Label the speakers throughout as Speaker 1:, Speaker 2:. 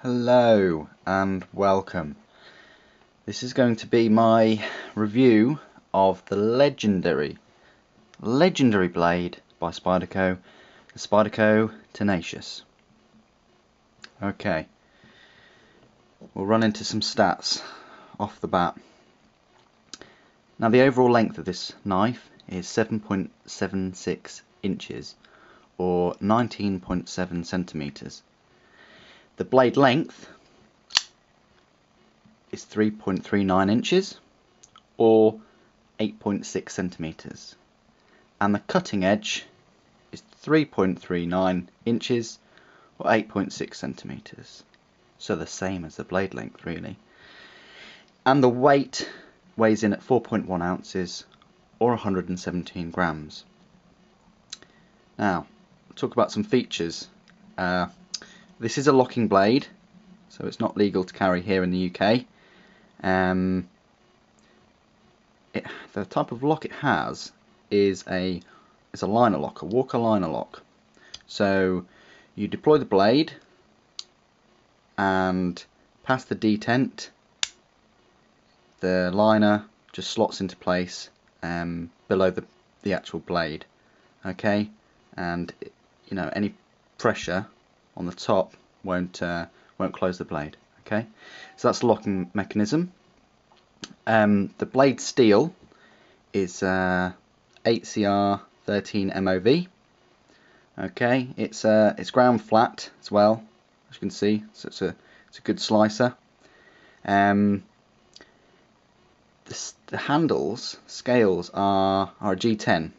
Speaker 1: Hello and welcome. This is going to be my review of the legendary blade by Spyderco, the Spyderco Tenacious. Okay, we'll run into some stats off the bat. Now the overall length of this knife is 7.76 inches or 19.7 centimeters. The blade length is 3.39 inches or 8.6 centimeters, and the cutting edge is 3.39 inches or 8.6 centimeters, so the same as the blade length really. And the weight weighs in at 4.1 ounces or 117 grams. Now, we'll talk about some features. This is a locking blade, so it's not legal to carry here in the UK. The type of lock it has is a liner lock, a Walker liner lock. So you deploy the blade and past the detent, the liner just slots into place below the actual blade. Okay, and you know, any pressure on the top won't close the blade. Okay, so that's the locking mechanism. The blade steel is 8CR 13 MOV. Okay, it's ground flat as well, as you can see, so it's a good slicer. The scales are a G10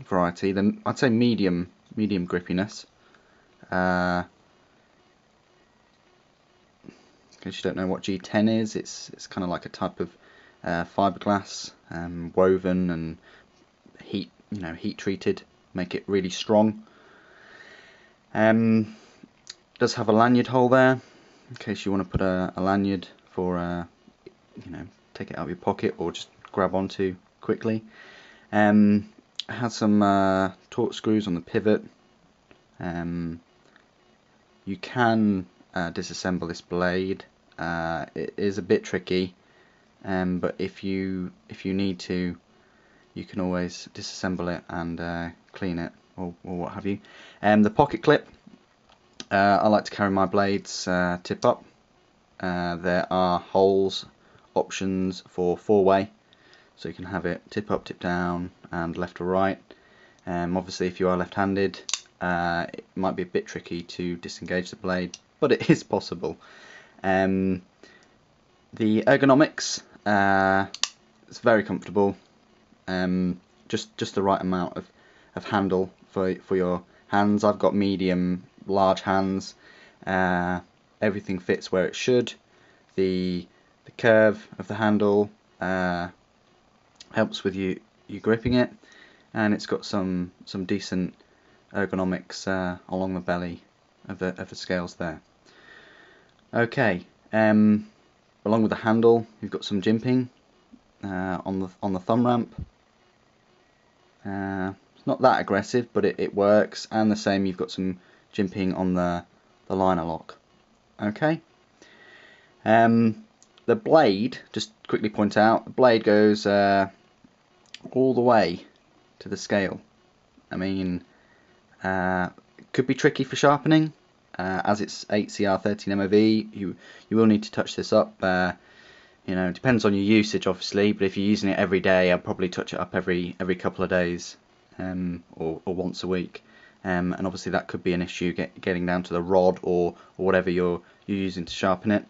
Speaker 1: variety. I'd say medium grippiness. In case you don't know what G10 is, it's kind of like a type of fiberglass, woven and heat treated, make it really strong. Does have a lanyard hole there, in case you want to put a lanyard for take it out of your pocket or just grab onto quickly. It has some torque screws on the pivot. You can disassemble this blade. It is a bit tricky, but if you need to, you can always disassemble it and clean it or what have you. The pocket clip, I like to carry my blades tip up. There are holes options for 4-way, so you can have it tip up, tip down, and left or right. Obviously if you are left-handed, it might be a bit tricky to disengage the blade, but it is possible. The ergonomics, it's very comfortable. Just the right amount of handle for your hands. I've got medium, large hands. Everything fits where it should. The curve of the handle helps with you gripping it, and it's got some decent ergonomics along the belly of the scales there. Okay, along with the handle, you've got some jimping on the thumb ramp. It's not that aggressive, but it works, and the same, you've got some jimping on the liner lock. Okay. The blade, just quickly point out, the blade goes all the way to the scale. I mean, it could be tricky for sharpening, as it's 8CR 13 MOV. You will need to touch this up. It depends on your usage, obviously, but if you're using it every day, I'll probably touch it up every couple of days, or once a week. And obviously that could be an issue getting down to the rod or whatever you're using to sharpen it.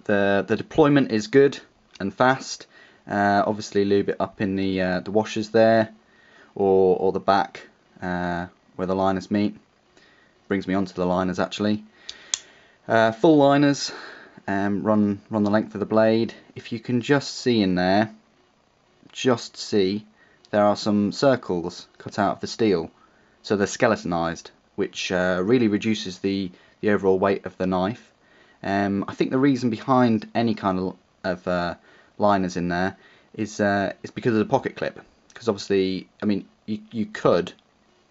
Speaker 1: The deployment is good and fast. Obviously lube it up in the washers there, or the back where the liners meet. Brings me onto the liners actually. Full liners run the length of the blade. If you can just see in there, there are some circles cut out of the steel, so they're skeletonized, which really reduces the overall weight of the knife. I think the reason behind any kind of liners in there is because of the pocket clip. Because obviously, I mean, you could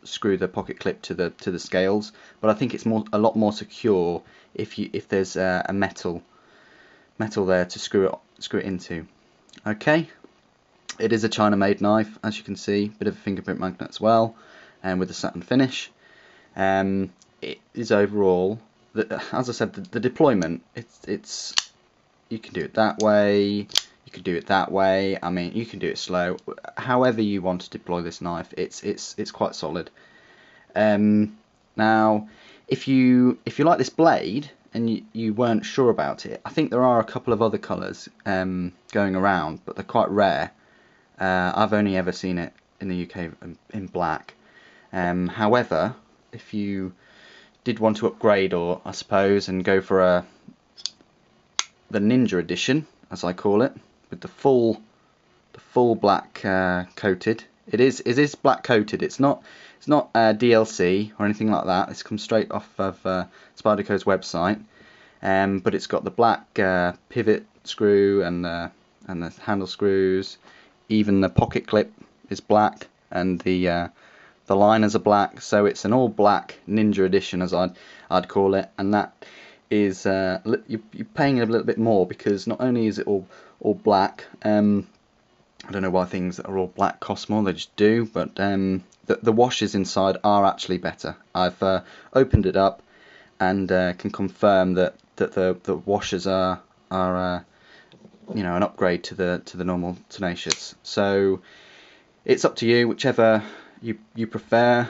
Speaker 1: screw the pocket clip to the scales, but I think it's a lot more secure if there's a metal there to screw it into. Okay, it is a China made knife, as you can see, bit of a fingerprint magnet as well, and with a satin finish. It is overall, as I said, the deployment, it's you can do it that way, you can do it that way. I mean, you can do it slow, however you want to deploy this knife. It's quite solid. Now, if you like this blade and you weren't sure about it, I think there are a couple of other colours going around, but they're quite rare. I've only ever seen it in the UK in black. However, if you did want to upgrade, or I suppose, and go for the Ninja edition, as I call it, with the full black coated. It is black coated. It's not DLC or anything like that. It's come straight off of Spyderco's website, but it's got the black pivot screw and the handle screws. Even the pocket clip is black, and the liners are black. So it's an all black Ninja edition, as I'd call it, and that is you're paying a little bit more, because not only is it all black. I don't know why things that are all black cost more, they just do, but the washers inside are actually better. I've opened it up and can confirm that the washers are you know, an upgrade to the normal Tenacious. So it's up to you, whichever you prefer.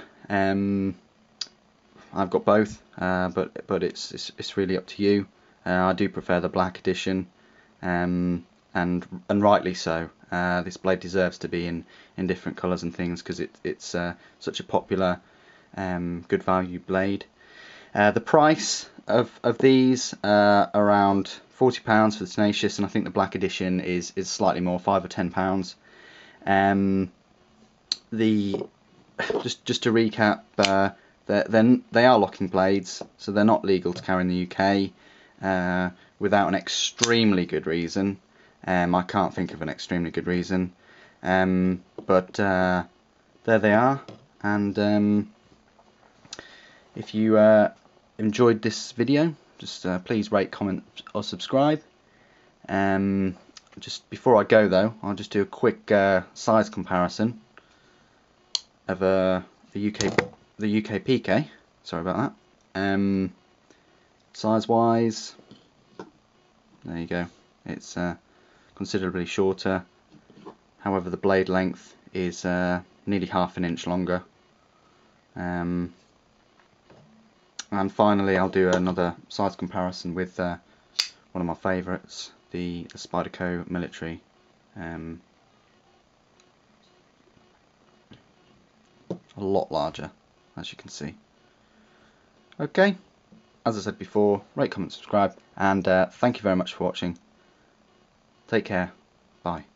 Speaker 1: I've got both, but it's really up to you. I do prefer the black edition, and rightly so. This blade deserves to be in different colours and things, because it's such a popular, good value blade. The price of these around £40 for the Tenacious, and I think the black edition is slightly more, £5 or £10. Just to recap, they are locking blades, so they're not legal to carry in the UK without an extremely good reason. I can't think of an extremely good reason, but there they are. And if you enjoyed this video, just please rate, comment or subscribe. Just before I go though, I'll just do a quick size comparison of the UK PK. Sorry about that. Size wise, there you go. It's considerably shorter. However, the blade length is nearly half an inch longer. And finally, I'll do another size comparison with one of my favourites, the Spyderco Military. A lot larger, as you can see. Okay, as I said before, rate, comment, subscribe, and thank you very much for watching. Take care. Bye.